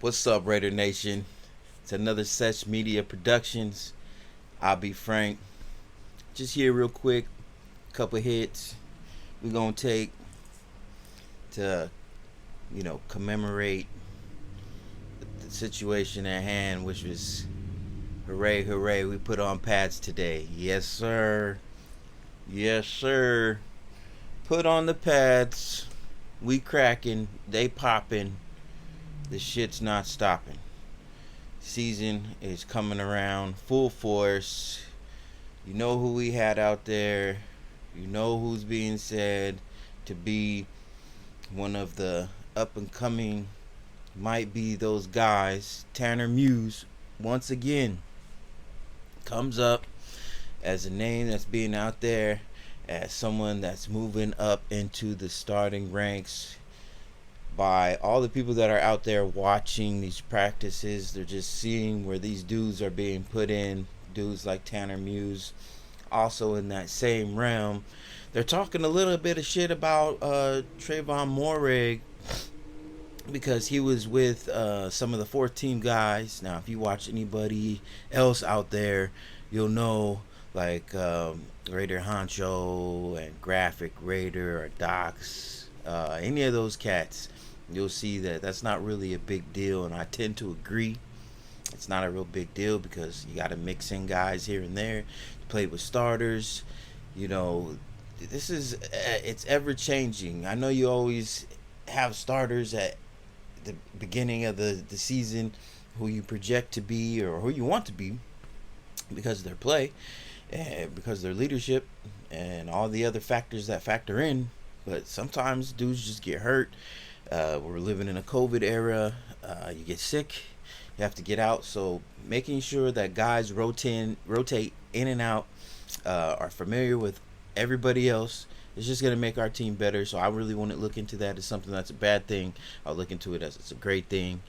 What's up, Raider Nation? It's another Sesh Media Productions. I'll be Frank. Just here real quick, couple hits we're gonna take to, commemorate the situation at hand, which was hooray, hooray, we put on pads today. Yes, sir. Yes, sir. Put on the pads. We cracking, they popping. The shit's not stopping. Season is coming around full force. You know who we had out there. You know who's being said to be one of the up and coming, might be those guys. Tanner Muse, once again, comes up as a name that's being out there, as someone that's moving up into the starting ranks by all the people that are out there watching these practices. They're just seeing where these dudes are being put in. Dudes like Tanner Muse, also in that same realm. They're talking a little bit of shit about Trayvon Morrig because he was with some of the fourth team guys. Now, if you watch anybody else out there, you'll know, like Raider Honcho and Graphic Raider or Docs, any of those cats, you'll see that that's not really a big deal, and I tend to agree. It's not a real big deal because you got to mix in guys here and there, play with starters. You know, this is it's ever changing. I know you always have starters at the beginning of the season who you project to be or who you want to be because of their play and because of their leadership and all the other factors that factor in. But sometimes dudes just get hurt. We're living in a COVID era. You get sick, you have to get out. So making sure that guys rotate in and out, are familiar with everybody else, is just going to make our team better. So I really want to look into that as something that's a bad thing. I'll look into it as it's a great thing.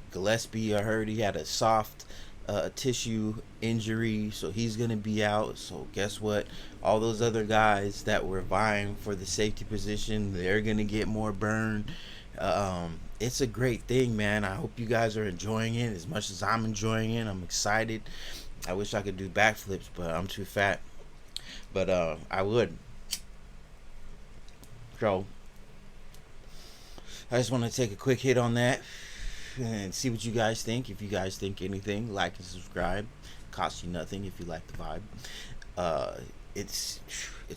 Gillespie, I heard he had a soft tissue injury, so he's going to be out. So guess what? All those other guys that were vying for the safety position, they're going to get more burn. It's a great thing, man. I hope you guys are enjoying it as much as I'm enjoying it. I'm excited. I wish I could do backflips, but I'm too fat. But I would. So I just want to take a quick hit on that and see what you guys think. If you guys think anything, like and subscribe. Costs you nothing if you like the vibe. It's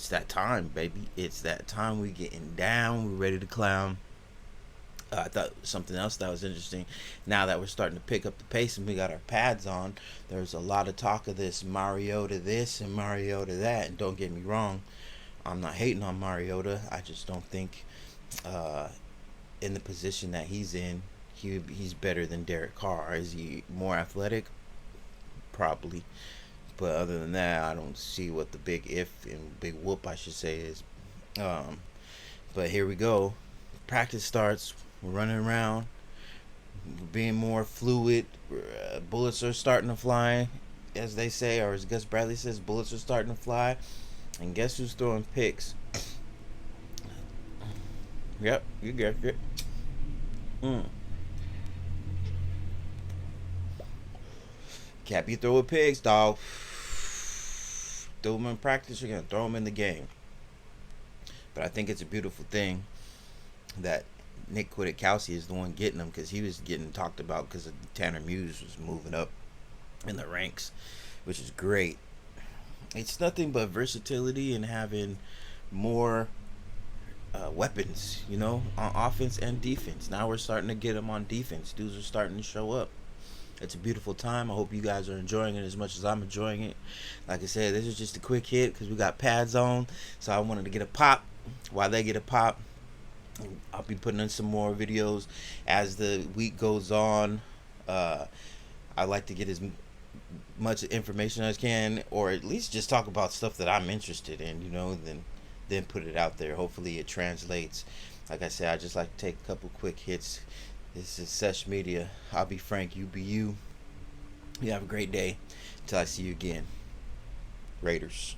that time, baby. It's that time. We getting down. We're ready to clown. I thought something else that was interesting. Now that we're starting to pick up the pace and we got our pads on, there's a lot of talk of this Mariota this and Mariota that. And don't get me wrong, I'm not hating on Mariota. I just don't think in the position that he's in, he's better than Derek Carr. Is he more athletic? Probably. But other than that, I don't see what the big if and big whoop, I should say, is. But here we go. Practice starts. We're running around. We're being more fluid. Bullets are starting to fly, as they say, or as Gus Bradley says, bullets are starting to fly. And guess who's throwing picks? Yep, you get it. Can't be throwing pigs, dog. Throw them in practice, you're going to throw them in the game. But I think it's a beautiful thing that Nick Kwiatkowski is the one getting them, because he was getting talked about because Tanner Muse was moving up in the ranks, which is great. It's nothing but versatility and having more weapons, on offense and defense. Now we're starting to get them on defense. Dudes are starting to show up. It's a beautiful time. I hope you guys are enjoying it as much as I'm enjoying it. Like I said, this is just a quick hit because we got pads on, so I wanted to get a pop. While they get a pop, I'll be putting in some more videos as the week goes on. I like to get as much information as I can, or at least just talk about stuff that I'm interested in, then put it out there. Hopefully it translates. Like I said, I just like to take a couple quick hits. This is Sesh Media. I'll be Frank, you be you. You have a great day. Until I see you again. Raiders.